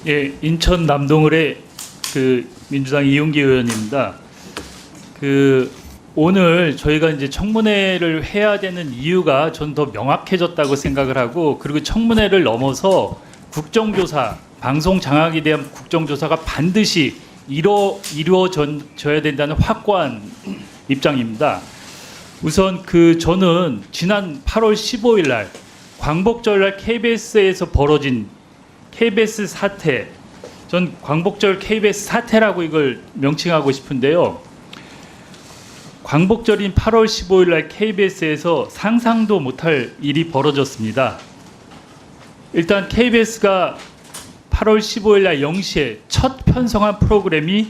예, 인천 남동을의 민주당 이용기 의원입니다. 오늘 저희가 이제 청문회를 해야 되는 이유가 전 더 명확해졌다고 생각을 하고, 그리고 청문회를 넘어서 국정조사, 방송 장악에 대한 국정조사가 반드시 이루어져야 된다는 확고한 입장입니다. 우선 저는 지난 8월 15일 날 광복절날 KBS에서 벌어진 KBS 사태, 전 광복절 KBS 사태라고 이걸 명칭하고 싶은데요. 광복절인 8월 15일 날 KBS에서 상상도 못할 일이 벌어졌습니다. 일단 KBS가 8월 15일 날 0시에 첫 편성한 프로그램이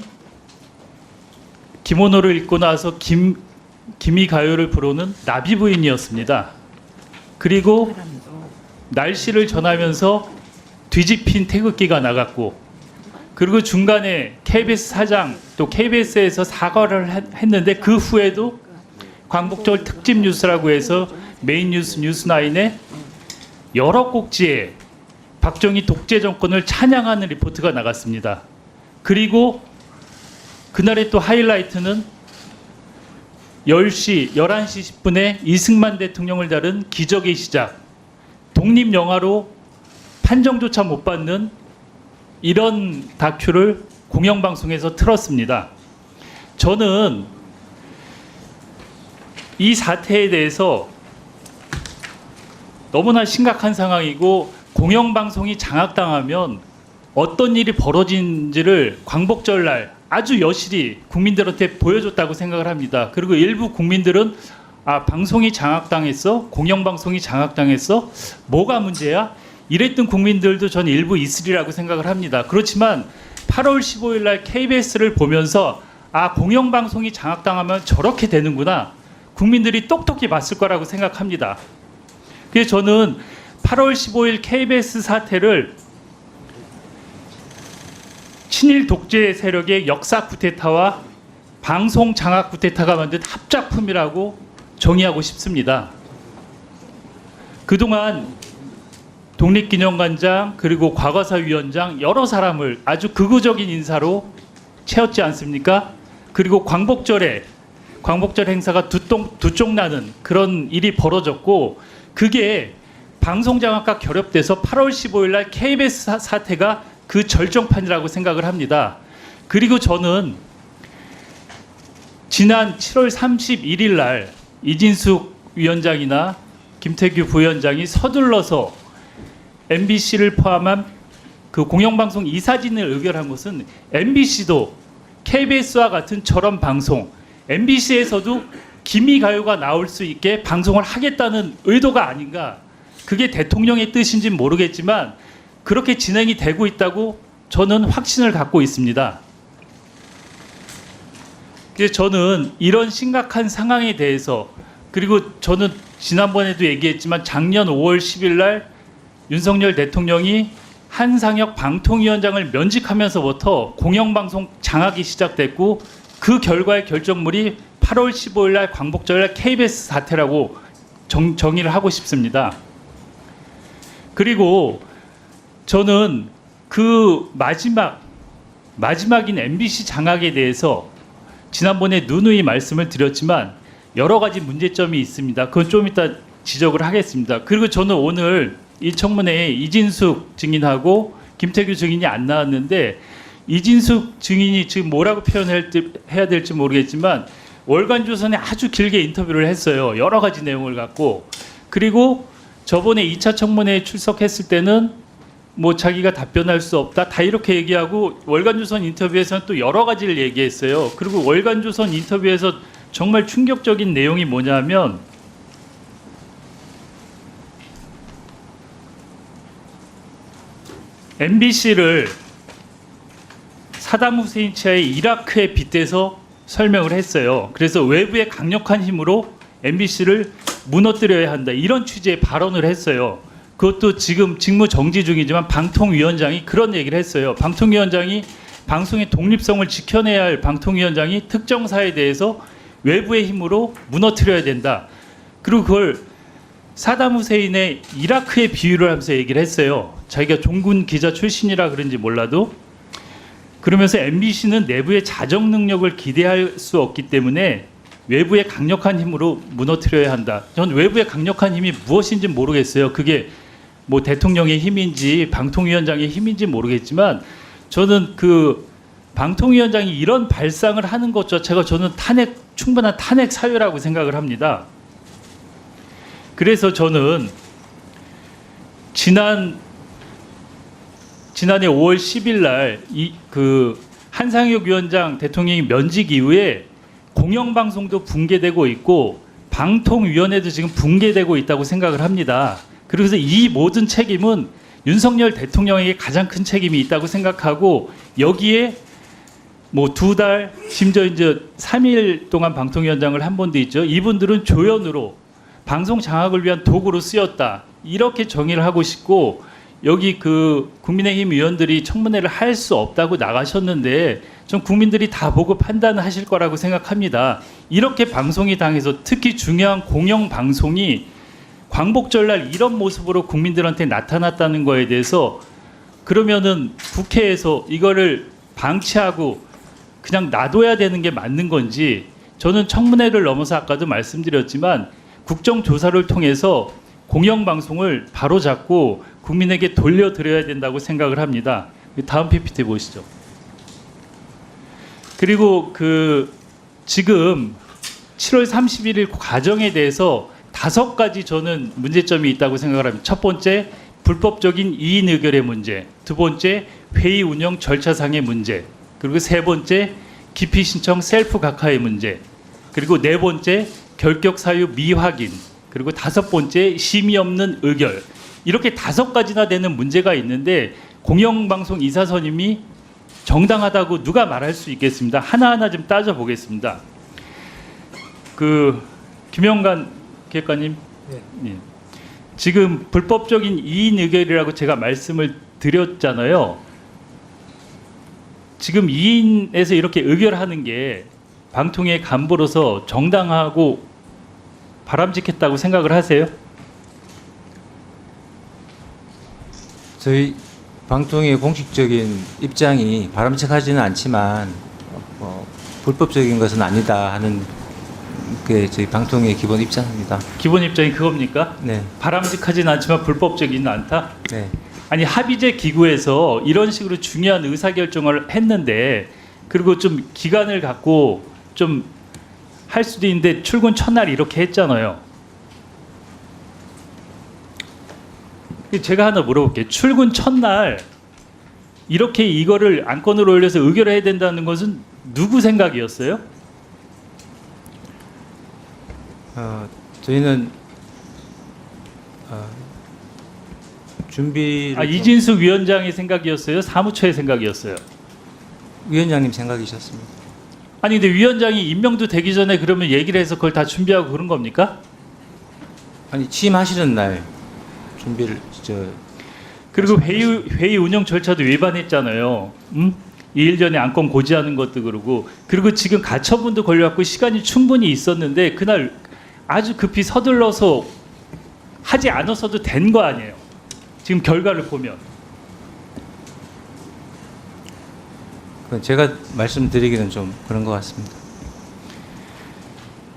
기모노를 입고 나서 김이 가요를 부르는 나비 부인이었습니다. 그리고 날씨를 전하면서 뒤집힌 태극기가 나갔고, 그리고 중간에 KBS 사장 또 KBS에서 사과를 했는데, 그 후에도 광복절 특집 뉴스라고 해서 메인 뉴스 뉴스9에 여러 꼭지에 박정희 독재 정권을 찬양하는 리포트가 나갔습니다. 그리고 그날의 또 하이라이트는 11시 10분에 이승만 대통령을 다룬 기적의 시작, 독립영화로 판정조차 못 받는 이런 다큐를 공영방송에서 틀었습니다. 저는 이 사태에 대해서 너무나 심각한 상황이고, 공영방송이 장악당하면 어떤 일이 벌어진지를 광복절날 아주 여실히 국민들한테 보여줬다고 생각을 합니다. 그리고 일부 국민들은 방송이 장악당했어? 공영방송이 장악당했어? 뭐가 문제야? 이랬던 국민들도 저는 일부 있으리라고 생각을 합니다. 그렇지만 8월 15일 날 KBS를 보면서 공영방송이 장악당하면 저렇게 되는구나, 국민들이 똑똑히 봤을 거라고 생각합니다. 그래서 저는 8월 15일 KBS 사태를 친일 독재 세력의 역사 쿠데타와 방송 장악 쿠데타가 만든 합작품이라고 정의하고 싶습니다. 그동안 독립기념관장 그리고 과거사위원장 여러 사람을 아주 극우적인 인사로 채웠지 않습니까? 그리고 광복절 행사가 두쪽 나는 그런 일이 벌어졌고, 그게 방송 장악과 결합돼서 8월 15일 날 KBS 사태가 그 절정판이라고 생각을 합니다. 그리고 저는 지난 7월 31일 날 이진숙 위원장이나 김태규 부위원장이 서둘러서 MBC를 포함한 그 공영방송 이사진을 의결한 것은, MBC도 KBS와 같은 저런 방송, MBC에서도 김이 가요가 나올 수 있게 방송을 하겠다는 의도가 아닌가. 그게 대통령의 뜻인지는 모르겠지만 그렇게 진행이 되고 있다고 저는 확신을 갖고 있습니다. 그래서 저는 이런 심각한 상황에 대해서, 그리고 저는 지난번에도 얘기했지만 작년 5월 10일 날 윤석열 대통령이 한상혁 방통위원장을 면직하면서부터 공영방송 장악이 시작됐고, 그 결과의 결정물이 8월 15일 날 광복절날 KBS 사태라고 정의를 하고 싶습니다. 그리고 저는 그 마지막인 MBC 장악에 대해서 지난번에 누누이 말씀을 드렸지만 여러 가지 문제점이 있습니다. 그건 좀 이따 지적을 하겠습니다. 그리고 저는 오늘 이 청문회에 이진숙 증인하고 김태규 증인이 안 나왔는데, 이진숙 증인이 지금 뭐라고 표현해야 될지 모르겠지만 월간조선에 아주 길게 인터뷰를 했어요. 여러 가지 내용을 갖고. 그리고 저번에 2차 청문회에 출석했을 때는 뭐 자기가 답변할 수 없다, 다 이렇게 얘기하고, 월간조선 인터뷰에서는 또 여러 가지를 얘기했어요. 그리고 월간조선 인터뷰에서 정말 충격적인 내용이 뭐냐면, MBC를 사담 후세인 치하의 이라크에 빗대서 설명을 했어요. 그래서 외부의 강력한 힘으로 MBC를 무너뜨려야 한다, 이런 취지의 발언을 했어요. 그것도 지금 직무 정지 중이지만 방통위원장이 그런 얘기를 했어요. 방통위원장이 방송의 독립성을 지켜내야 할 방통위원장이 특정사에 대해서 외부의 힘으로 무너뜨려야 된다. 그리고 그걸 사담 후세인의 이라크의 비유를 하면서 얘기를 했어요. 자기가 종군 기자 출신이라 그런지 몰라도. 그러면서 MBC는 내부의 자정 능력을 기대할 수 없기 때문에 외부의 강력한 힘으로 무너뜨려야 한다. 전 외부의 강력한 힘이 무엇인지 모르겠어요. 그게 뭐 대통령의 힘인지 방통위원장의 힘인지 모르겠지만 저는 그 방통위원장이 이런 발상을 하는 것 자체가 저는 충분한 탄핵 사유라고 생각을 합니다. 그래서 저는 지난해 5월 10일 날 그 한상혁 위원장 대통령이 면직 이후에 공영방송도 붕괴되고 있고 방통위원회도 지금 붕괴되고 있다고 생각을 합니다. 그래서 이 모든 책임은 윤석열 대통령에게 가장 큰 책임이 있다고 생각하고 여기에 뭐 2달 심지어 이제 3일 동안 방통위원장을 한 분도 있죠. 이분들은 조연으로 방송 장악을 위한 도구로 쓰였다. 이렇게 정의를 하고 싶고 여기 그 국민의힘 의원들이 청문회를 할 수 없다고 나가셨는데 전 국민들이 다 보고 판단하실 거라고 생각합니다. 이렇게 방송이 당해서 특히 중요한 공영방송이 광복절날 이런 모습으로 국민들한테 나타났다는 거에 대해서 그러면은 국회에서 이거를 방치하고 그냥 놔둬야 되는 게 맞는 건지 저는 청문회를 넘어서 아까도 말씀드렸지만 국정조사를 통해서 공영방송을 바로잡고 국민에게 돌려드려야 된다고 생각을 합니다. 다음 PPT 보시죠. 그리고 그 지금 7월 31일 과정에 대해서 5가지 저는 문제점이 있다고 생각을 합니다. 첫 번째, 불법적인 이인 의결의 문제. 두 번째, 회의 운영 절차상의 문제. 그리고 세 번째, 기피 신청 셀프 각하의 문제. 그리고 네 번째, 결격 사유 미확인. 그리고 5번째, 심의 없는 의결. 이렇게 5가지나 되는 문제가 있는데 공영방송 이사 선임이 정당하다고 누가 말할 수 있겠습니다. 하나하나 좀 따져보겠습니다. 그 김영관 기획관님, 네. 지금 불법적인 이인 의결이라고 제가 말씀을 드렸잖아요. 지금 이인에서 이렇게 의결하는 게 방통위의 간부로서 정당하고 바람직했다고 생각을 하세요? 저희 방통위의 공식적인 입장이 바람직하지는 않지만 불법적인 것은 아니다 하는 게 저희 방통위의 기본 입장입니다. 기본 입장이 그겁니까? 네. 바람직하진 않지만 불법적이는 않다? 네. 아니 합의제 기구에서 이런 식으로 중요한 의사결정을 했는데 그리고 좀 기간을 갖고 좀 할 수도 있는데 출근 첫날 이렇게 했잖아요. 제가 하나 물어볼게요. 출근 첫날 이렇게 이거를 안건으로 올려서 의결해야 된다는 것은 누구 생각이었어요? 저희는 준비를 이진숙 위원장의 생각이었어요? 사무처의 생각이었어요? 위원장님 생각이셨습니다. 아니 근데 위원장이 임명도 되기 전에 그러면 얘기를 해서 그걸 다 준비하고 그런 겁니까? 아니 취임하시는 날 준비를 그리고 회의 운영 절차도 위반했잖아요. 2일 전에 안건 고지하는 것도 그리고 지금 가처분도 걸려갖고 시간이 충분히 있었는데 그날 아주 급히 서둘러서 하지 않았어도 된 거 아니에요. 지금 결과를 보면. 제가 말씀드리기는 좀 그런 것 같습니다.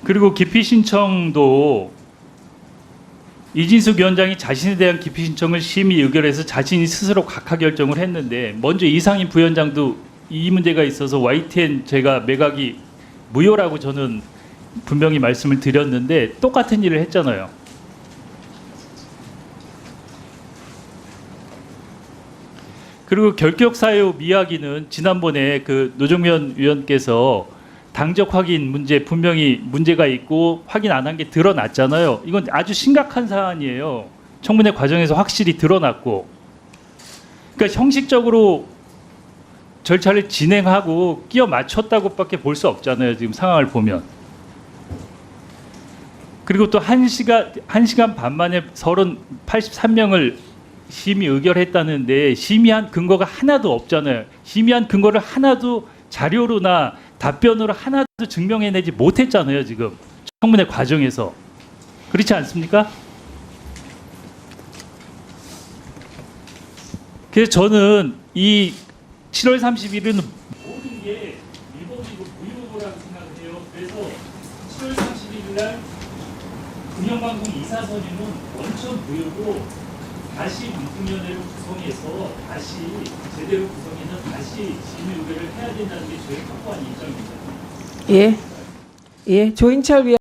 그리고 기피 신청도 이진숙 위원장이 자신에 대한 기피 신청을 심의 의결해서 자신이 스스로 각하 결정을 했는데 먼저 이상인 부위원장도 이 문제가 있어서 YTN 제가 매각이 무효라고 저는 분명히 말씀을 드렸는데 똑같은 일을 했잖아요. 그리고 결격 사유 미확인은 지난번에 그 노정면 위원께서 당적 확인 문제 분명히 문제가 있고 확인 안 한 게 드러났잖아요. 이건 아주 심각한 사안이에요. 청문회 과정에서 확실히 드러났고. 그러니까 형식적으로 절차를 진행하고 끼워 맞췄다고밖에 볼 수 없잖아요. 지금 상황을 보면. 그리고 또 1시간 반 만에 83명을 심의 의결했다는데 심의한 근거가 하나도 없잖아요. 심의한 근거를 하나도 자료로나 답변으로 하나도 증명해내지 못했잖아요. 지금 청문회 과정에서. 그렇지 않습니까? 그래서 저는 이 7월 30일은 모든 게 일본이고 무효라고 생각을 해요. 그래서 7월 31일 날 공영방송 이사선임은 원천 무효고 다시 방통위원회를 구성해서 다시 제대로 구성해서 다시 진위 의결을 해야 된다는 게 저의 확고한 입장입니다. 예, 조인철 위원.